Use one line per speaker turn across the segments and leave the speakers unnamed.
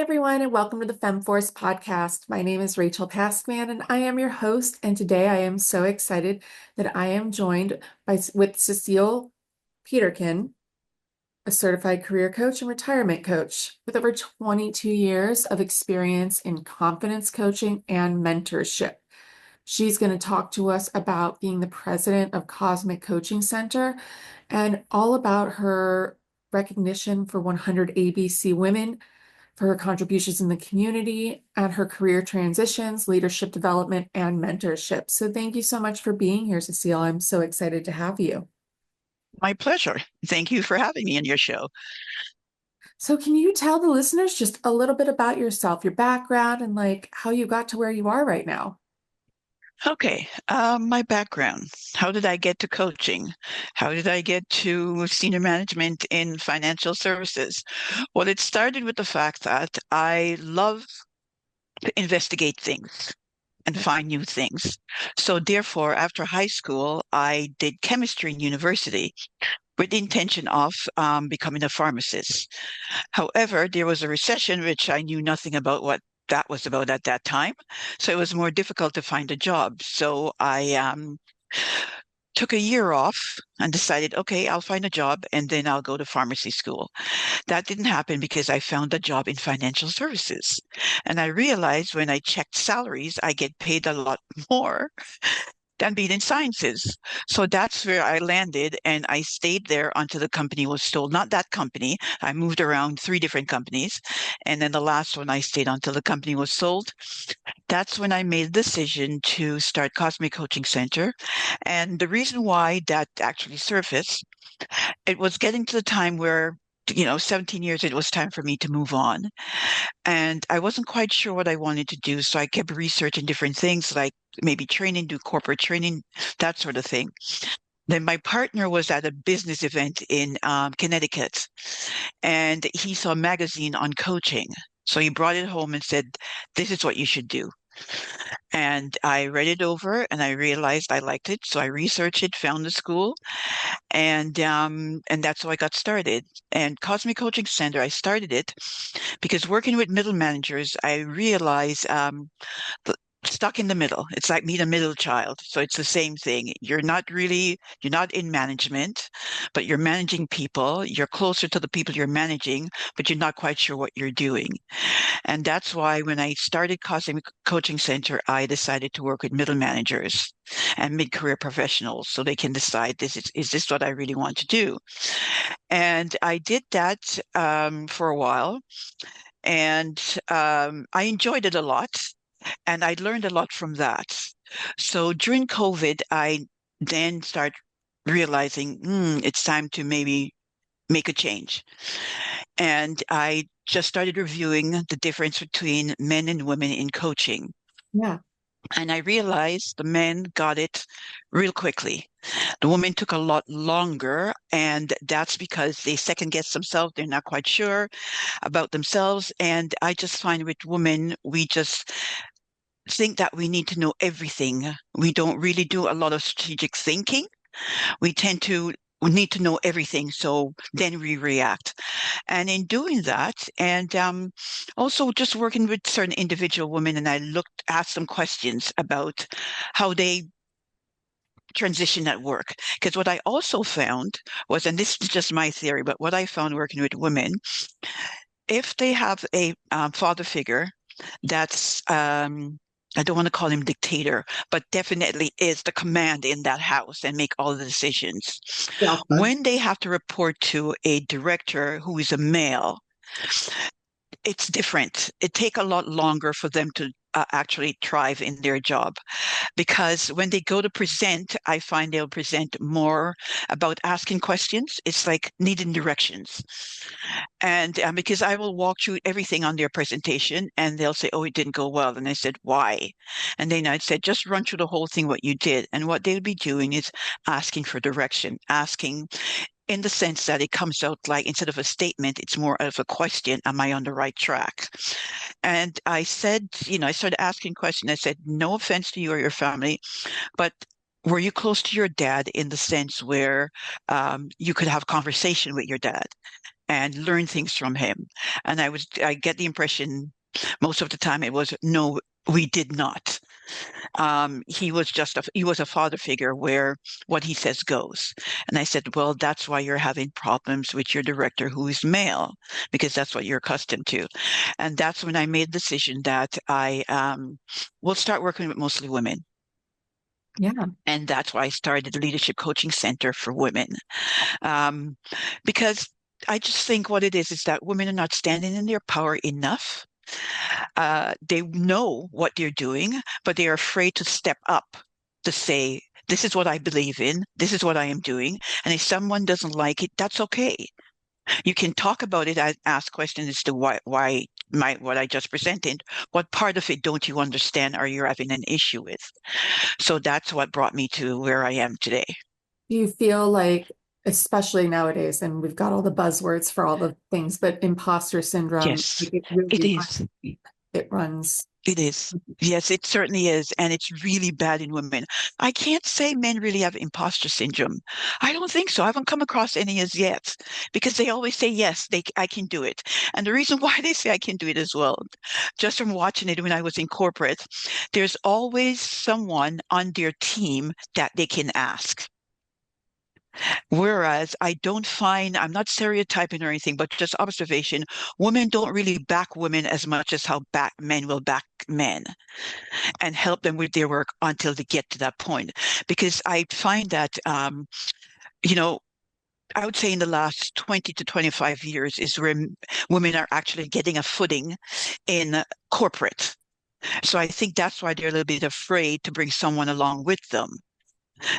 everyone, and welcome to the Femme Force Podcast. My name is Rachel Paskman, and I am your host. And today I am so excited that I am joined with Cecile Peterkin, a certified career coach and retirement coach with over 22 years of experience in confidence coaching and mentorship. She's going to talk to us about being the president of Cosmic Coaching Center and all about her recognition for 100 ABC Women, for her contributions in the community, and her career transitions, leadership development, and mentorship. So thank you so much for being here, Cecile. I'm so excited to have you.
My pleasure. Thank you for having me in your show.
So can you tell the listeners just a little bit about yourself, your background, and like how you got to where you are right now?
Okay, my background. How did I get to coaching? How did I get to senior management in financial services? Well, it started with the fact that I love to investigate things and find new things. So therefore, after high school, I did chemistry in university with the intention of becoming a pharmacist. However, there was a recession, which I knew nothing about what that was about at that time. So it was more difficult to find a job. So I took a year off and decided, okay, I'll find a job and then I'll go to pharmacy school. That didn't happen because I found a job in financial services. And I realized when I checked salaries, I get paid a lot more than being in sciences. So that's where I landed, and I stayed there until the company was sold. Not that company. I moved around three different companies. And then the last one I stayed until the company was sold. That's when I made the decision to start Cosmic Coaching Center. And the reason why that actually surfaced, it was getting to the time where 17 years, it was time for me to move on. And I wasn't quite sure what I wanted to do. So I kept researching different things like maybe training, do corporate training, that sort of thing. Then my partner was at a business event in Connecticut, and he saw a magazine on coaching. So he brought it home and said, "This is what you should do." And I read it over and I realized I liked it. So I researched it, found the school, and that's how I got started. And Cosmic Coaching Center, I started it because working with middle managers, I realized stuck in the middle. It's like me, the middle child. So it's the same thing. You're not in management, but you're managing people. You're closer to the people you're managing, but you're not quite sure what you're doing. And that's why when I started Cosmic Coaching Center, I decided to work with middle managers and mid-career professionals so they can decide is this what I really want to do? And I did that for a while, and I enjoyed it a lot, and I learned a lot from that. So during COVID, I then start realizing it's time to maybe make a change. And I just started reviewing the difference between men and women in coaching.
Yeah.
And I realized the men got it real quickly. The women took a lot longer, and that's because they second guess themselves. They're not quite sure about themselves. And I just find with women, we just think that we need to know everything. We don't really do a lot of strategic thinking. We need to know everything, so then we react. And in doing that, and also just working with certain individual women, and asked them questions about how they transition at work. Because what I also found was, and this is just my theory, but what I found working with women, if they have a father figure that's I don't want to call him dictator, but definitely is the command in that house and make all the decisions.
Yeah.
When they have to report to a director who is a male, it's different. It take a lot longer for them to actually thrive in their job, because when they go to present, I find they'll present more about asking questions. It's like needing directions. And because I will walk through everything on their presentation and they'll say, "Oh, it didn't go well." And I said, "Why?" And then I said, "Just run through the whole thing, what you did." And what they'll be doing is asking for direction, asking in the sense that it comes out like instead of a statement, it's more of a question. Am I on the right track? And I said, I started asking questions. I said, "No offense to you or your family, but were you close to your dad in the sense where you could have conversation with your dad?" and learn things from him. And I get the impression most of the time it was, no, we did not. He was a father figure where what he says goes. And I said, well, that's why you're having problems with your director who is male, because that's what you're accustomed to. And that's when I made the decision that I will start working with mostly women.
Yeah.
And that's why I started the Leadership Coaching Center for Women. Um, because I just think what it is that women are not standing in their power enough. They know what they're doing, but they are afraid to step up to say, this is what I believe in, this is what I am doing. And if someone doesn't like it, that's okay. You can talk about it, ask questions as to what I just presented. What part of it don't you understand or you're having an issue with? So that's what brought me to where I am today.
Do you feel like, especially nowadays, and we've got all the buzzwords for all the things, but imposter syndrome,
Yes,
like it
it
really runs
is.
deep. It runs.
It is. Yes, it certainly is. And it's really bad in women. I can't say men really have imposter syndrome. I don't think so. I haven't come across any as yet because they always say, yes, I can do it. And the reason why they say I can do it as well, just from watching it when I was in corporate, there's always someone on their team that they can ask. Whereas I don't find, I'm not stereotyping or anything, but just observation, women don't really back women as much as how men will back men and help them with their work until they get to that point. Because I find that, you know, I would say in the last 20 to 25 years is where women are actually getting a footing in corporate. So I think that's why they're a little bit afraid to bring someone along with them,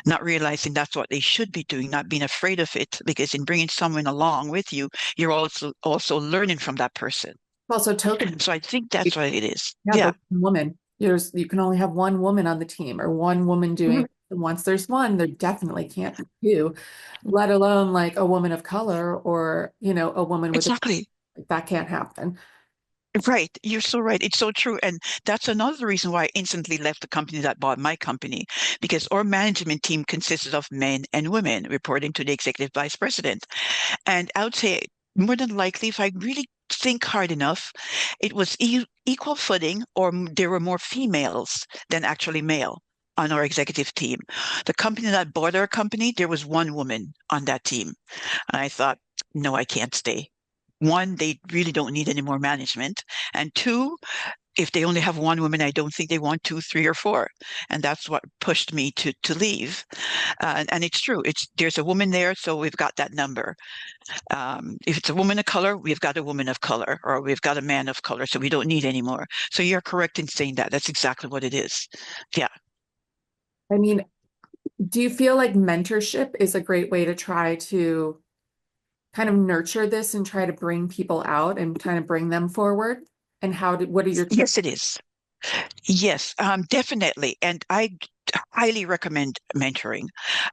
not realizing that's what they should be doing, not being afraid of it, because in bringing someone along with you, you're also learning from that person.
Also, token.
So I think that's what it is.
Yeah,
Yeah.
the woman. You can only have one woman on the team or one woman doing. And once there's one, there definitely can't be two, let alone like a woman of color or, a woman with a,
Exactly.
that can't happen.
Right. You're so right. It's so true. And that's another reason why I instantly left the company that bought my company, because our management team consisted of men and women reporting to the executive vice president. And I would say more than likely, if I really think hard enough, it was equal footing, or there were more females than actually male on our executive team. The company that bought our company, there was one woman on that team. And I thought, no, I can't stay. One, they really don't need any more management. And two, if they only have one woman, I don't think they want two, three, or four. And that's what pushed me to leave. And it's true. There's a woman there, so we've got that number. If it's a woman of color, we've got a woman of color, or we've got a man of color, so we don't need any more. So you're correct in saying that. That's exactly what it is. Yeah.
I mean, do you feel like mentorship is a great way to try to kind of nurture this and try to bring people out and kind of bring them forward? And what are your tips?
Yes, it is. Yes, definitely. And I highly recommend mentoring.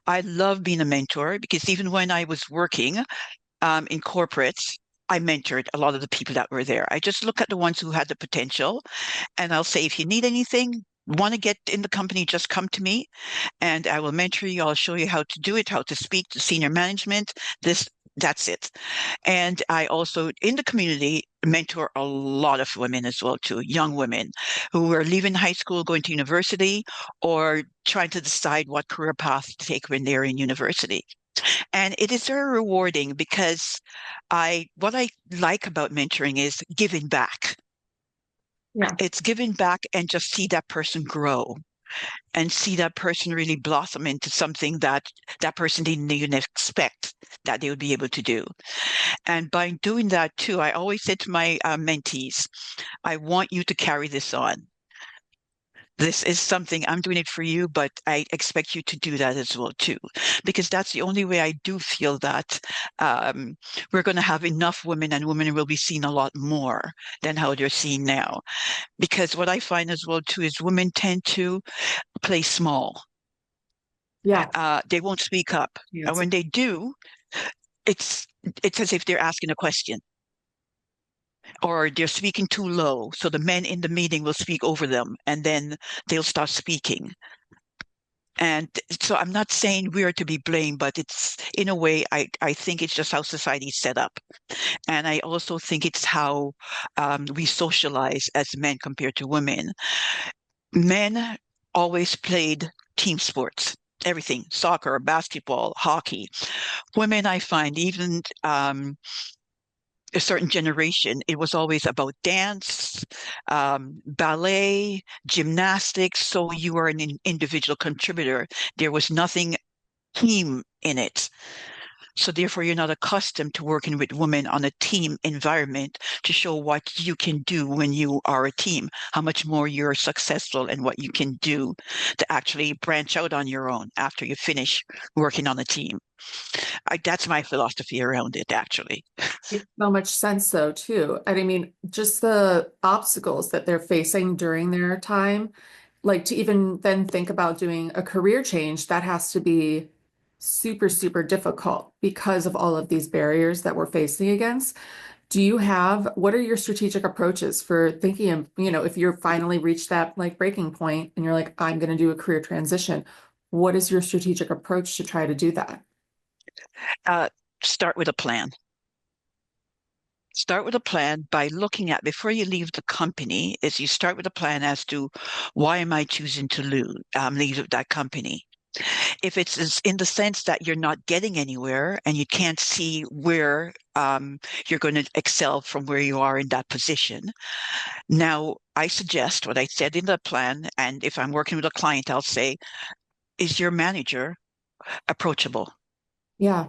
I love being a mentor because even when I was working in corporate, I mentored a lot of the people that were there. I just look at the ones who had the potential, and I'll say, if you need anything, want to get in the company, just come to me and I will mentor you. I'll show you how to do it, how to speak to senior management. That's it. And I also, in the community, mentor a lot of women as well, too, young women who are leaving high school, going to university, or trying to decide what career path to take when they're in university. And it is very rewarding because what I like about mentoring is giving back.
Yeah.
It's giving back and just see that person grow and see that person really blossom into something that that person didn't even expect that they would be able to do. And by doing that too, I always said to my mentees, I want you to carry this on. This is something I'm doing it for you, but I expect you to do that as well too, because that's the only way I do feel that we're going to have enough women and women will be seen a lot more than how they're seen now. Because what I find as well too is women tend to play small.
Yeah.
They won't speak up, and
Yes.
when they do, it's it's as if they're asking a question or they're speaking too low. So the men in the meeting will speak over them, and then they'll start speaking. And so I'm not saying we are to be blamed, but it's in a way, I think it's just how society is set up. And I also think it's how we socialize as men compared to women. Men always played team sports, everything, soccer, basketball, hockey. Women, I find, even a certain generation, it was always about dance, ballet, gymnastics. So you were an individual contributor. There was nothing team in it. So therefore, you're not accustomed to working with women on a team environment to show what you can do when you are a team, how much more you're successful and what you can do to actually branch out on your own after you finish working on a team. That's my philosophy around it, actually.
Makes so much sense though, too. And I mean, just the obstacles that they're facing during their time, like to even then think about doing a career change, that has to be super, super difficult because of all of these barriers that we're facing against. What are your strategic approaches for thinking of, if you're finally reached that like breaking point and you're like, I'm going to do a career transition, what is your strategic approach to try to do that?
Uh, Start with a plan. Start with a plan by looking at before you leave the company, is you start with a plan as to why am I choosing to leave that company? If it's in the sense that you're not getting anywhere and you can't see where you're going to excel from where you are in that position. Now, I suggest what I said in the plan, and if I'm working with a client, I'll say, is your manager approachable?
Yeah.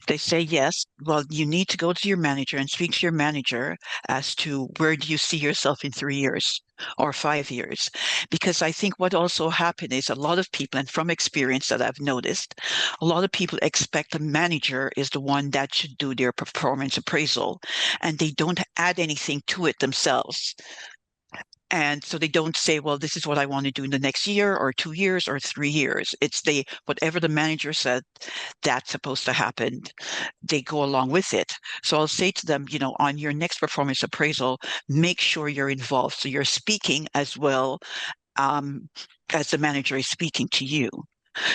They say yes. Well, you need to go to your manager and speak to your manager as to where do you see yourself in 3 years or 5 years. Because I think what also happened is a lot of people, and from experience that I've noticed, a lot of people expect the manager is the one that should do their performance appraisal, and they don't add anything to it themselves. And so they don't say, well, this is what I want to do in the next year or 2 years or 3 years. It's whatever the manager said that's supposed to happen, they go along with it. So I'll say to them, on your next performance appraisal, make sure you're involved. So you're speaking as well um, as the manager is speaking to you.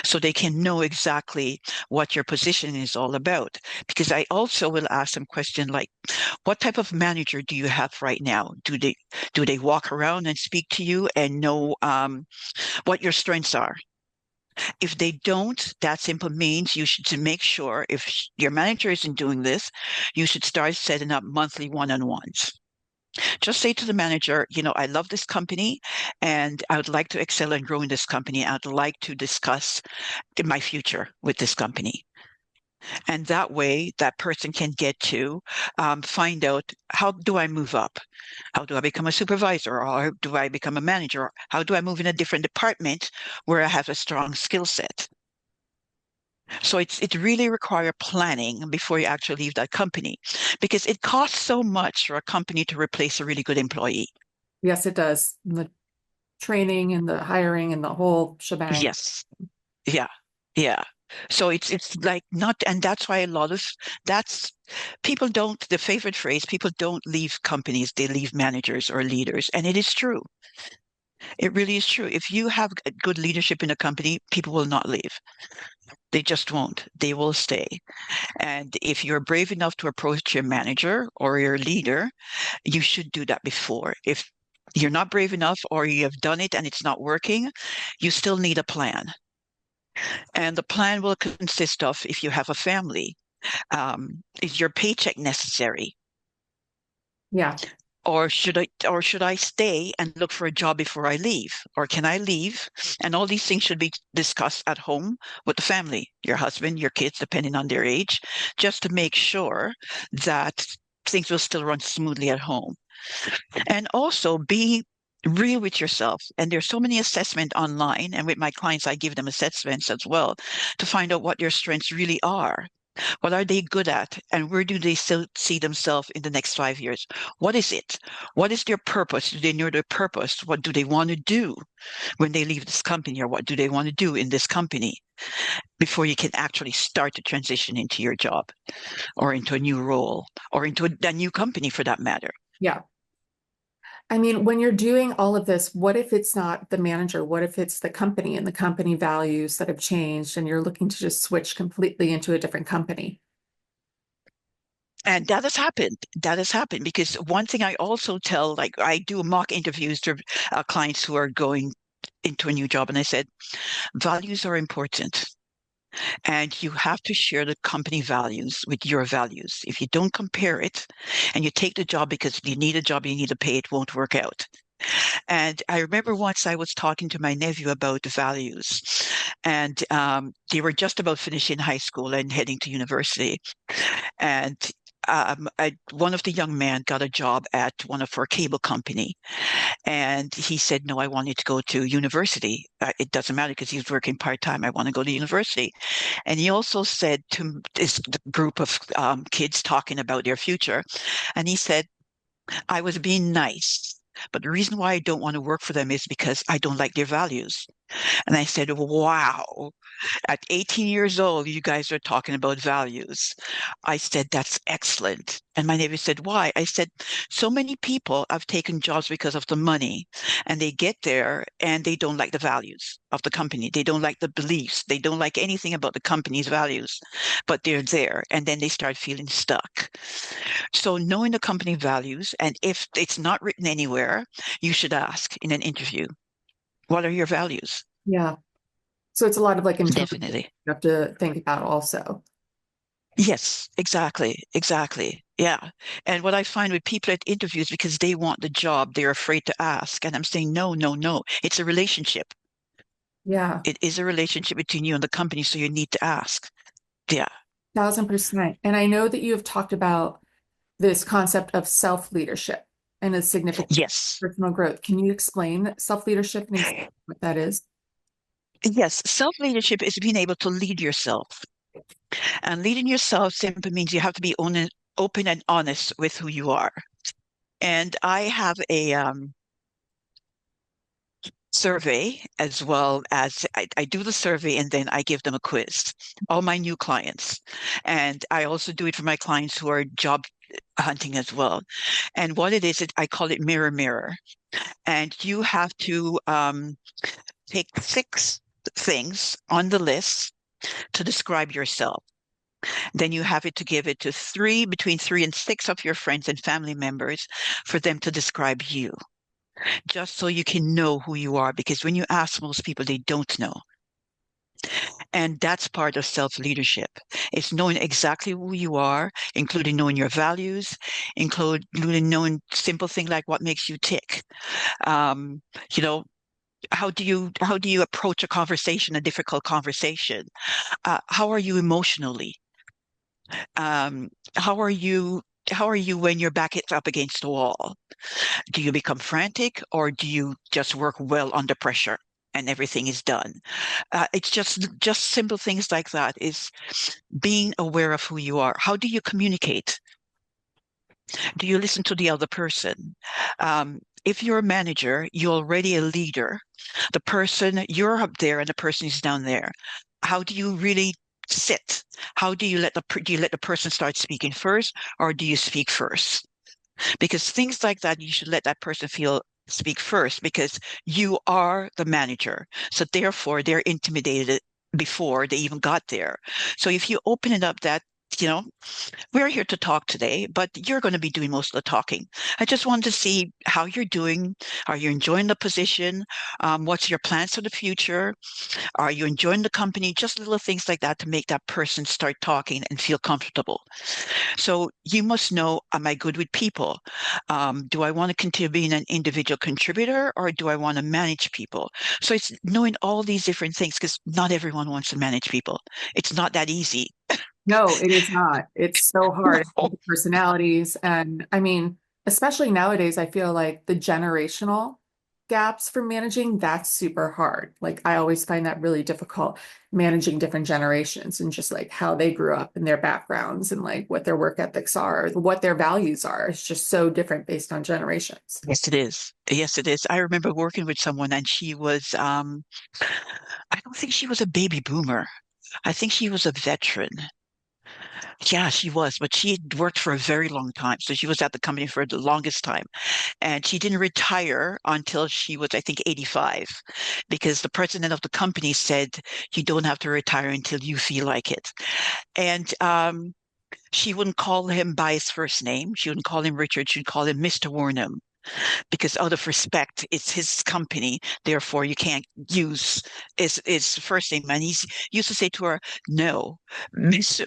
So they can know exactly what your position is all about. Because I also will ask them question like, what type of manager do you have right now? Do they walk around and speak to you and know what your strengths are? If they don't, that simply means you should to make sure if your manager isn't doing this, you should start setting up monthly one-on-ones. Just say to the manager, I love this company and I would like to excel and grow in this company. I'd like to discuss my future with this company. And that way, that person can get to find out how do I move up? How do I become a supervisor? Or how do I become a manager? How do I move in a different department where I have a strong skill set? So it really requires planning before you actually leave that company because it costs so much for a company to replace a really good employee.
Yes, it does. The training and the hiring and the whole shebang.
Yes. Yeah. Yeah. So it's like not, and that's why that's people don't, the favorite phrase, people don't leave companies, they leave managers or leaders. And it is true. It really is true. If you have good leadership in a company, people will not leave. They just won't. They will stay. And if you're brave enough to approach your manager or your leader, you should do that before. If you're not brave enough or you have done it and it's not working, you still need a plan. And the plan will consist of if you have a family, is your paycheck necessary?
Yeah.
Or should I stay and look for a job before I leave? Or can I leave? And all these things should be discussed at home with the family, your husband, your kids, depending on their age, just to make sure that things will still run smoothly at home. And also be real with yourself. And there's so many assessment online, and with my clients, I give them assessments as well to find out what their strengths really are. What are they good at? And where do they still see themselves in the next 5 years? What is it? What is their purpose? Do they know their purpose? What do they want to do when they leave this company? Or what do they want to do in this company before you can actually start to transition into your job or into a new role or into a new company for that matter?
Yeah. I mean, when you're doing all of this, what if it's not the manager? What if it's the company and the company values that have changed and you're looking to just switch completely into a different company?
And that has happened. That has happened because one thing I also tell, like I do mock interviews to clients who are going into a new job, and I said, values are important. And you have to share the company values with your values. If you don't compare it and you take the job because you need a job, you need to pay, it won't work out. And I remember once I was talking to my nephew about the values, and they were just about finishing high school and heading to university. And one of the young men got a job at one of our cable company, and he said, "No, I wanted to go to university. It doesn't matter because he's working part time. I want to go to university." And he also said to this group of kids talking about their future, and he said, "I was being nice. But the reason why I don't want to work for them is because I don't like their values." And I said, wow, at 18 years old, you guys are talking about values. I said, that's excellent. And my neighbor said, why? I said, so many people have taken jobs because of the money, and they get there and they don't like the values of the company. They don't like the beliefs. They don't like anything about the company's values, but they're there. And then they start feeling stuck. So knowing the company values, and if it's not written anywhere, you should ask in an interview, what are your values?
Yeah. So it's a lot of like internal you
Definitely.
have to think about also.
Yes, exactly. Exactly. Yeah. And what I find with people at interviews, because they want the job, they're afraid to ask. And I'm saying, no, no, no. It's a relationship.
Yeah,
It is a relationship between you and the company. So you need to ask. Yeah.
1000%. And I know that you have talked about this concept of self-leadership and its significant
Yes.
personal growth. Can you explain self-leadership and exactly what that is?
Yes. Self-leadership is being able to lead yourself. And leading yourself simply means you have to be open and honest with who you are. And I have a survey as well as I do the survey and then I give them a quiz, all my new clients. And I also do it for my clients who are job hunting as well. And what it is, I call it mirror, mirror. And you have to take 6 things on the list to describe yourself. Then you have it to give it to between 3 and 6 of your friends and family members for them to describe you, just so you can know who you are. Because when you ask most people, they don't know. And that's part of self-leadership. It's knowing exactly who you are, including knowing your values, including knowing simple things like what makes you tick. Um, you know, how do you approach a conversation, a difficult conversation? How are you emotionally? Um, how are you? How are you when your back is up against the wall? Do you become frantic or do you just work well under pressure and everything is done? It's just simple things like that is being aware of who you are. How do you communicate? Do you listen to the other person? If you're a manager, you're already a leader. The person, you're up there and the person is down there. How do you really sit? How do you do you let the person start speaking first, or do you speak first? Because things like that, you should let that person speak first because you are the manager. So therefore, they're intimidated before they even got there. So if you open it up that, you know, we're here to talk today, but you're going to be doing most of the talking. I just wanted to see how you're doing. Are you enjoying the position? What's your plans for the future? Are you enjoying the company? Just little things like that to make that person start talking and feel comfortable. So you must know, am I good with people? Do I want to continue being an individual contributor or do I want to manage people? So it's knowing all these different things because not everyone wants to manage people. It's not that easy.
No, it is not. It's so hard.
No.
Personalities. And I mean, especially nowadays, I feel like the generational gaps for managing, that's super hard. Like I always find that really difficult managing different generations and just like how they grew up and their backgrounds and like what their work ethics are, what their values are. It's just so different based on generations.
Yes, it is. Yes, it is. I remember working with someone and she was, I don't think she was a baby boomer. I think she was a veteran. Yeah, she was, but she had worked for a very long time. So she was at the company for the longest time. And she didn't retire until she was, I think, 85, because the president of the company said, you don't have to retire until you feel like it. And she wouldn't call him by his first name. She wouldn't call him Richard. She'd call him Mr. Warnham because out of respect, it's his company. Therefore, you can't use his first name. And he used to say to her, no, Mr.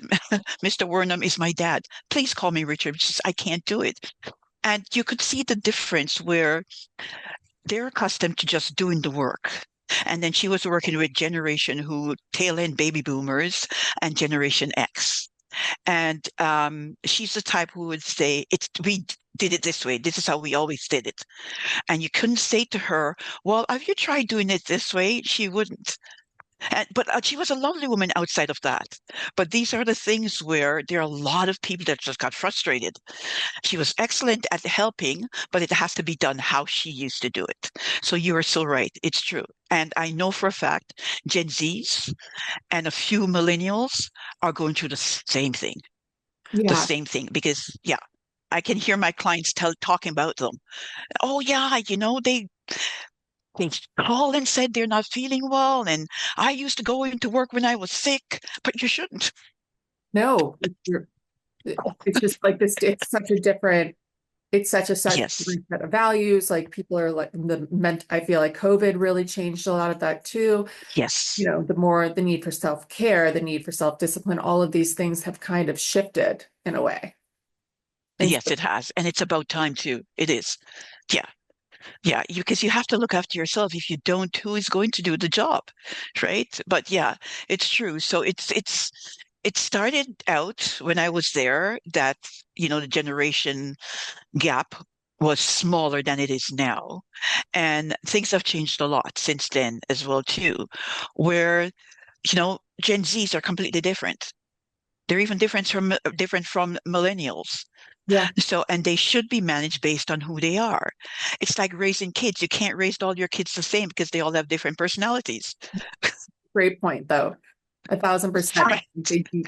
Mr. Warnham is my dad. Please call me Richard. She says, I can't do it. And you could see the difference where they're accustomed to just doing the work. And then she was working with generation who tail end baby boomers and Generation X. And she's the type who would say, "It's we did it this way. This is how we always did it." And you couldn't say to her, "Well, have you tried doing it this way?" She wouldn't. But she was a lovely woman outside of that. But these are the things where there are a lot of people that just got frustrated. She was excellent at helping, but it has to be done how she used to do it. So you are so right. It's true. And I know for a fact Gen Zs and a few millennials are going through the same thing,
Yeah.
because yeah, I can hear my clients talking about them. Oh yeah, they called and said they're not feeling well, and I used to go into work when I was sick, but you shouldn't.
No, it's just like this, it's such a different, it's such a set
Yes,
of values. Like people are like I feel like COVID really changed a lot of that too.
yes,
The more the need for self-care, the need for self-discipline, all of these things have kind of shifted in a way. And
yes,
so,
it has, and it's about time too. It is. Yeah. Yeah, because you have to look after yourself. If you don't, who is going to do the job, right? But yeah, it's true. So it started out when I was there that, the generation gap was smaller than it is now. And things have changed a lot since then as well too, where, Gen Zs are completely different. They're even different from millennials.
yeah,
So, and they should be managed based on who they are. It's like raising kids. You can't raise all your kids the same because they all have different personalities.
great point though. 1,000%.
Right.
They see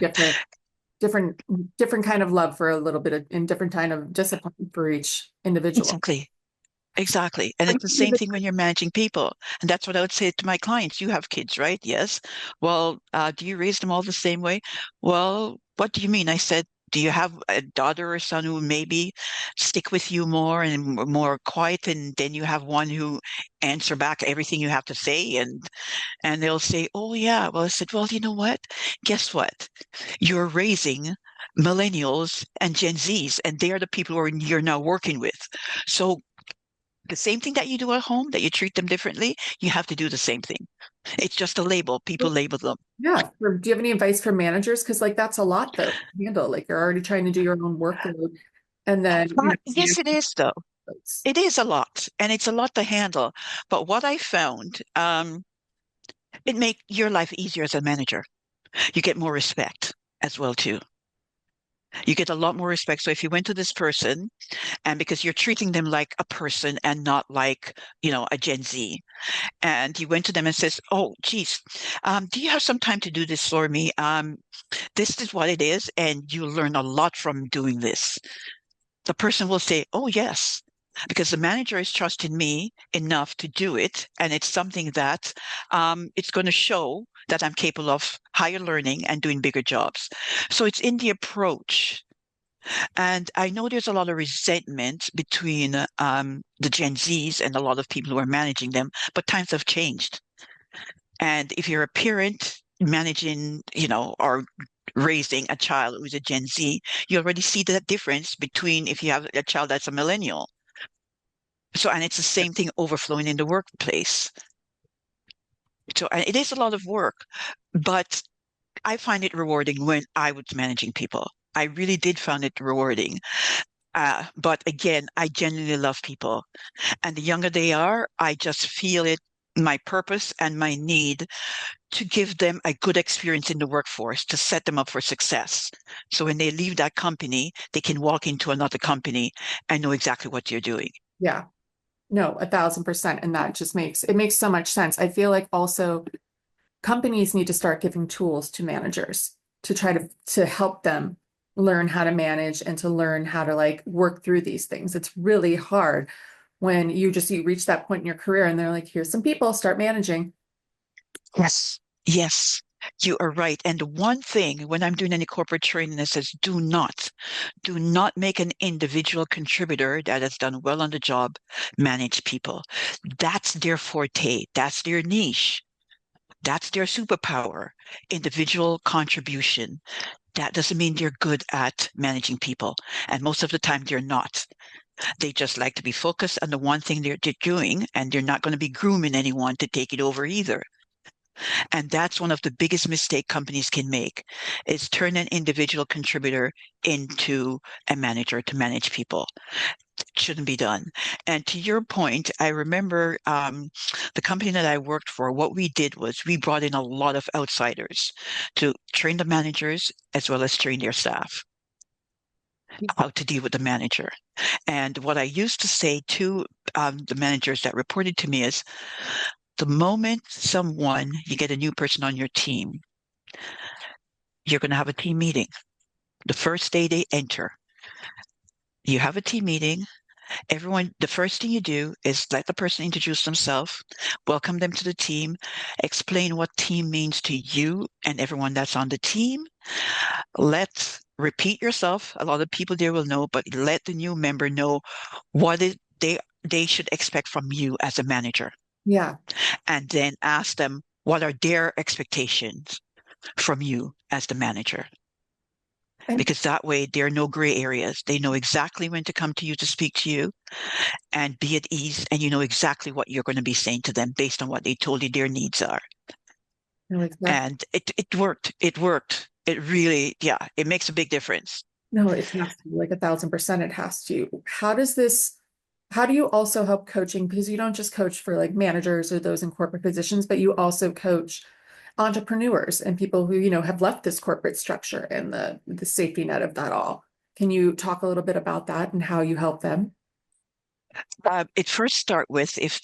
different, different kind of love for a little bit of, and different kind of discipline for each individual.
Exactly. Exactly. And it's the same thing when you're managing people. And that's what I would say to my clients. You have kids, right? Yes. Well, do you raise them all the same way? Well, what do you mean? I said, do you have a daughter or son who maybe stick with you more and more quiet, and then you have one who answer back everything you have to say, and they'll say, "Oh yeah." Well, I said, "Well, you know what? Guess what? You're raising millennials and Gen Zs, and they are the people who you're now working with. So the same thing that you do at home, that you treat them differently, you have to do the same thing. It's just a label. People label them.
Yeah. Do you have any advice for managers? Because like that's a lot though to handle. Like you're already trying to do your own workload, and then
Yes, it is though.
it's-
It is a lot, and it's a lot to handle. But what I found, it make your life easier as a manager. You get more respect as well too. You get a lot more respect. So if you went to this person, and because you're treating them like a person and not like, a Gen Z, and you went to them and says, "Oh, geez, do you have some time to do this for me? This is what it is, and you learn a lot from doing this." The person will say, "Oh, yes," because the manager is trusting me enough to do it, and it's something that it's going to show that I'm capable of higher learning and doing bigger jobs. So it's in the approach. And I know there's a lot of resentment between the Gen Zs and a lot of people who are managing them, but times have changed. And if you're a parent managing, or raising a child who's a Gen Z, you already see that difference between if you have a child that's a millennial. So, and it's the same thing overflowing in the workplace. So, and it is a lot of work, but I find it rewarding when I was managing people. I really did find it rewarding. But again, I genuinely love people. And the younger they are, I just feel it, my purpose and my need to give them a good experience in the workforce to set them up for success. So when they leave that company, they can walk into another company and know exactly what you're doing.
yeah, no, 1,000%. And that just makes so much sense. I feel like also companies need to start giving tools to managers to try to help them learn how to manage and to learn how to like work through these things. It's really hard when you reach that point in your career and they're like, here's some people, start managing.
Yes. Yes, you are right. And one thing when I'm doing any corporate training that says do not make an individual contributor that has done well on the job manage people. That's their forte. That's their niche. That's their superpower, individual contribution. That doesn't mean they're good at managing people. And most of the time, they're not. They just like to be focused on the one thing they're doing, and they're not going to be grooming anyone to take it over either. And that's one of the biggest mistake companies can make is turn an individual contributor into a manager to manage people. It shouldn't be done. And to your point, I remember the company that I worked for, what we did was we brought in a lot of outsiders to train the managers as well as train their staff how to deal with the manager. And what I used to say to the managers that reported to me is the moment you get a new person on your team, you're going to have a team meeting. The first day they enter, you have a team meeting. Everyone, the first thing you do is let the person introduce themselves, welcome them to the team, explain what team means to you and everyone that's on the team. Let's repeat yourself. A lot of people there will know, but let the new member know what they should expect from you as a manager.
Yeah.
And then ask them what are their expectations from you as the manager.
And
Because that way there are no gray areas. They know exactly when to come to you to speak to you and be at ease, and you know exactly what you're going to be saying to them based on what they told you their needs are.
no, exactly.
And it worked. It worked. It really, yeah, it makes a big difference.
No, it has to, like 1,000% it has to. How do you also help coaching? Because you don't just coach for like managers or those in corporate positions, but you also coach entrepreneurs and people who, have left this corporate structure and the safety net of that all. Can you talk a little bit about that and how you help them?
It first start with if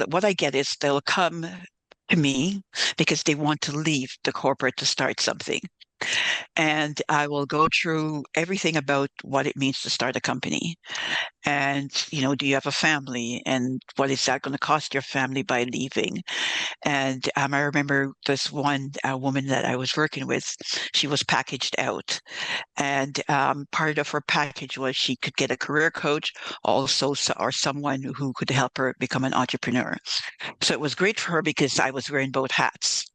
what I get is they'll come to me because they want to leave the corporate to start something. And I will go through everything about what it means to start a company. And, do you have a family? And what is that going to cost your family by leaving? And I remember this one woman that I was working with, she was packaged out. And part of her package was she could get a career coach, also, or someone who could help her become an entrepreneur. So it was great for her because I was wearing both hats.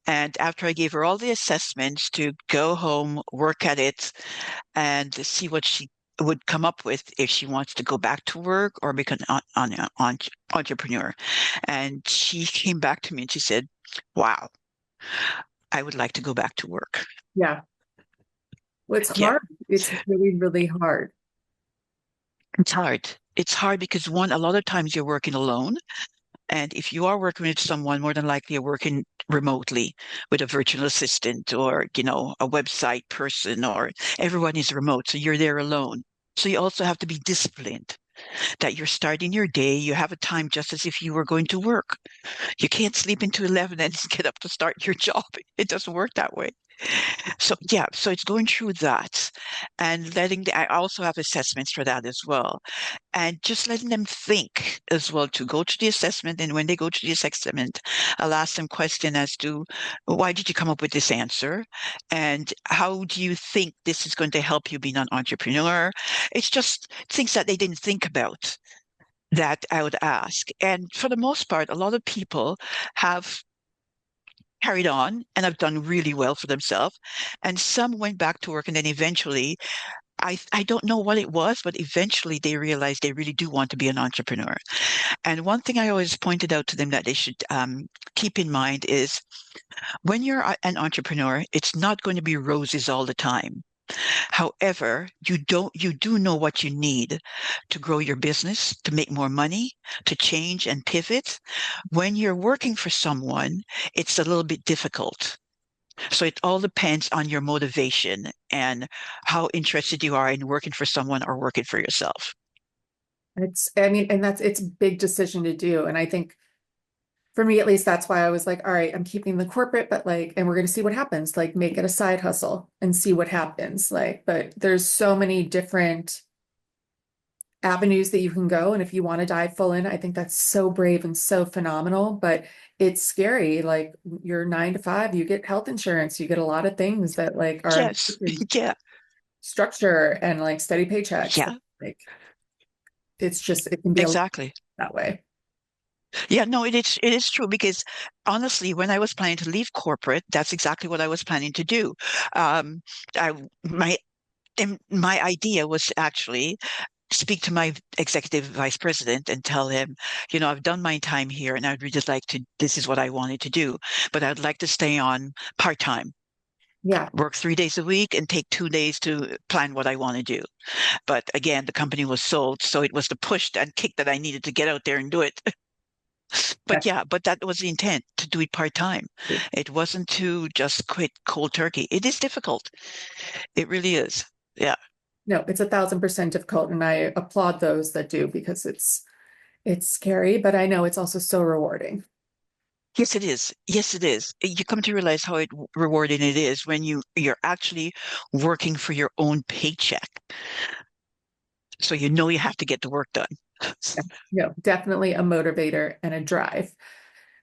And after I gave her all the assessments to go home, work at it, and see what she would come up with if she wants to go back to work or become an entrepreneur. And she came back to me and she said, wow, I would like to go back to work.
Yeah. Well, it's
Yeah,
hard. It's really, really hard.
it's hard. It's hard because one, a lot of times you're working alone. And if you are working with someone, more than likely you're working remotely with a virtual assistant or, a website person, or everyone is remote. So you're there alone. So you also have to be disciplined that you're starting your day. You have a time just as if you were going to work. You can't sleep into 11 and get up to start your job. It doesn't work that way. So yeah, so it's going through that and I also have assessments for that as well. And just letting them think as well to go to the assessment. And when they go to the assessment, I'll ask them question as to why did you come up with this answer? And how do you think this is going to help you being an entrepreneur? It's just things that they didn't think about that I would ask. And for the most part, a lot of people have carried on and have done really well for themselves. And some went back to work and then eventually I don't know what it was, but eventually they realized they really do want to be an entrepreneur. And one thing I always pointed out to them that they should keep in mind is when you're an entrepreneur, it's not going to be roses all the time. However, you do know what you need to grow your business, to make more money, to change and pivot. When you're working for someone, it's a little bit difficult. So it all depends on your motivation and how interested you are in working for someone or working for yourself.
I mean, and it's a big decision to do. And I think for me at least, that's why I was like, all right, I'm keeping the corporate, but like, and we're going to see what happens, like make it a side hustle and see what happens. Like, but there's so many different avenues that you can go. And if you want to dive full in, I think that's so brave and so phenomenal, but it's scary. Like you're 9 to 5, you get health insurance, you get a lot of things that like are
Yes.
important
Yeah.
structure and like steady paychecks.
Yeah.
Like it's just, it can be a lot
Exactly.
that way.
Yeah, no, it is true because honestly, when I was planning to leave corporate, that's exactly what I was planning to do. Um, I my my idea was to actually speak to my executive vice president and tell him, I've done my time here and I'd really like to, this is what I wanted to do, but I'd like to stay on part-time,
Yeah,
work 3 days a week and take 2 days to plan what I want to do. But again, the company was sold, so it was the push and kick that I needed to get out there and do it. But yeah, but that was the intent to do it part-time.
definitely.
It wasn't to just quit cold turkey. It is difficult. It really is. Yeah.
No, it's 1,000% difficult, and I applaud those that do because it's scary, but I know it's also so rewarding.
Yes, it is. Yes, it is. You come to realize how rewarding it is when you're actually working for your own paycheck. So you know you have to get the work done.
Yeah, no, definitely a motivator and a drive.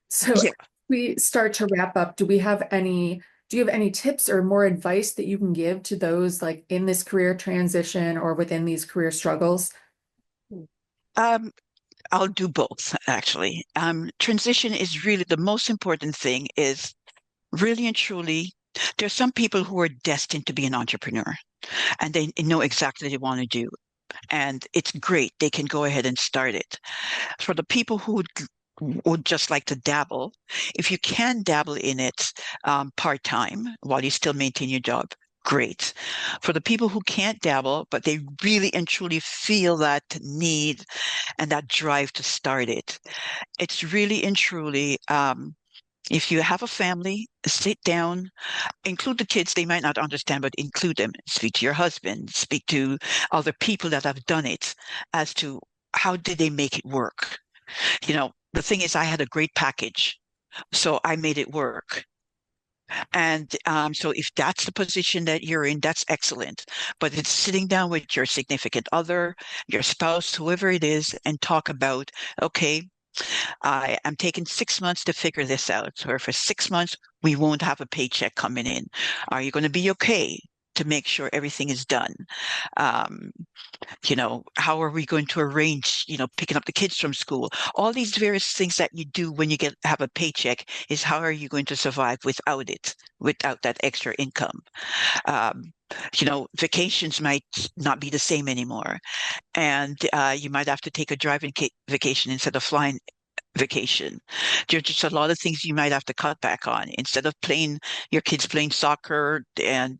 So
Yeah.
we start to wrap up. Do you have any tips or more advice that you can give to those like in this career transition or within these career struggles?
Um, I'll do both actually. Transition is really the most important thing is really and truly, there's some people who are destined to be an entrepreneur and they know exactly what they want to do. And it's great. They can go ahead and start it. For the people who would just like to dabble, if you can dabble in it part-time while you still maintain your job, great. For the people who can't dabble, but they really and truly feel that need and that drive to start it, it's really and truly, if you have a family, sit down, include the kids. They might not understand, but include them. Speak to your husband, speak to other people that have done it as to how did they make it work. The thing is, I had a great package, so I made it work. And so if that's the position that you're in, that's excellent. But it's sitting down with your significant other, your spouse, whoever it is, and talk about, okay, I am taking 6 months to figure this out. So for 6 months, we won't have a paycheck coming in. Are you going to be okay to make sure everything is done? Um, how are we going to arrange, picking up the kids from school? All these various things that you do when you have a paycheck is how are you going to survive without it, without that extra income? Um, vacations might not be the same anymore, and you might have to take a driving vacation instead of flying vacation. There's just a lot of things you might have to cut back on. Instead of playing your kids playing soccer and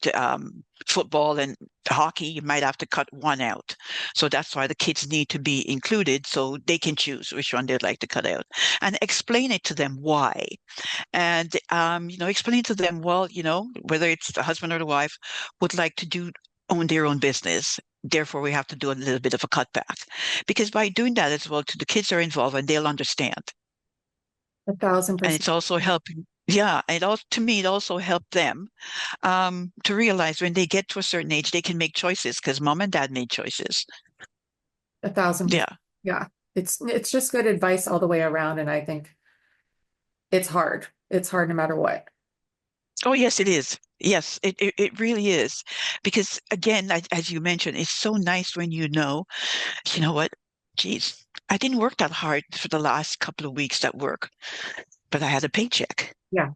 football and hockey, you might have to cut one out. So that's why the kids need to be included so they can choose which one they'd like to cut out and explain it to them why. And explain to them, well, whether it's the husband or the wife would like to own their own business. Therefore, we have to do a little bit of a cutback because by doing that as well, the kids are involved and they'll understand.
A thousand
And
percent,
it's also helping. Yeah, it also to me it also helped them to realize when they get to a certain age they can make choices because mom and dad made choices.
1,000%.
Yeah.
Yeah. It's just good advice all the way around. And I think it's hard. It's hard no matter what.
Oh yes, it is. Yes, it really is. Because again, as you mentioned, it's so nice when you know what? Geez, I didn't work that hard for the last couple of weeks at work, but I had a paycheck.
Yeah.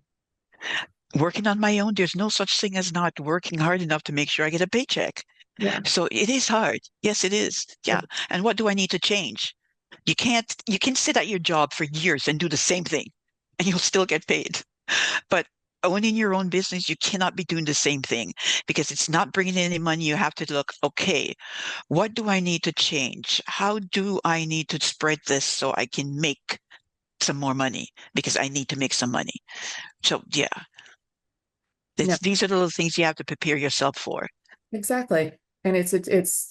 Working on my own, there's no such thing as not working hard enough to make sure I get a paycheck.
Yeah.
So it is hard. Yes, it is. Yeah. And what do I need to change? You can sit at your job for years and do the same thing and you'll still get paid. But owning your own business, you cannot be doing the same thing because it's not bringing in any money. You have to look, okay, what do I need to change? How do I need to spread this so I can make some more money because I need to make some money. So yeah,
No,
these are the little things you have to prepare yourself for.
exactly. And it's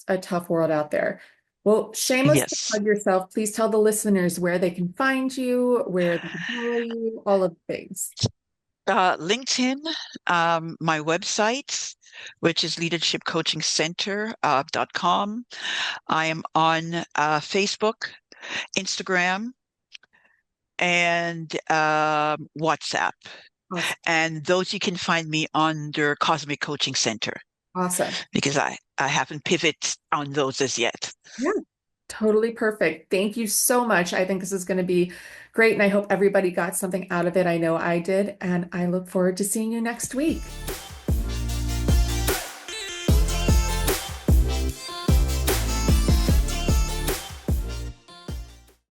a tough world out there. Well, shameless to
Yes.
plug yourself. Please tell the listeners where they can find you, where they can follow you, all of the things.
LinkedIn, my website, which is leadershipcoachingcenter.com. I am on Facebook, Instagram, and WhatsApp.
Awesome.
And those you can find me under Cosmic Coaching Center
Awesome.
because I haven't pivoted on those as yet.
Yeah, totally perfect. Thank you so much. I think this is going to be great, and I hope everybody got something out of it. I know I did, and I look forward to seeing you next week.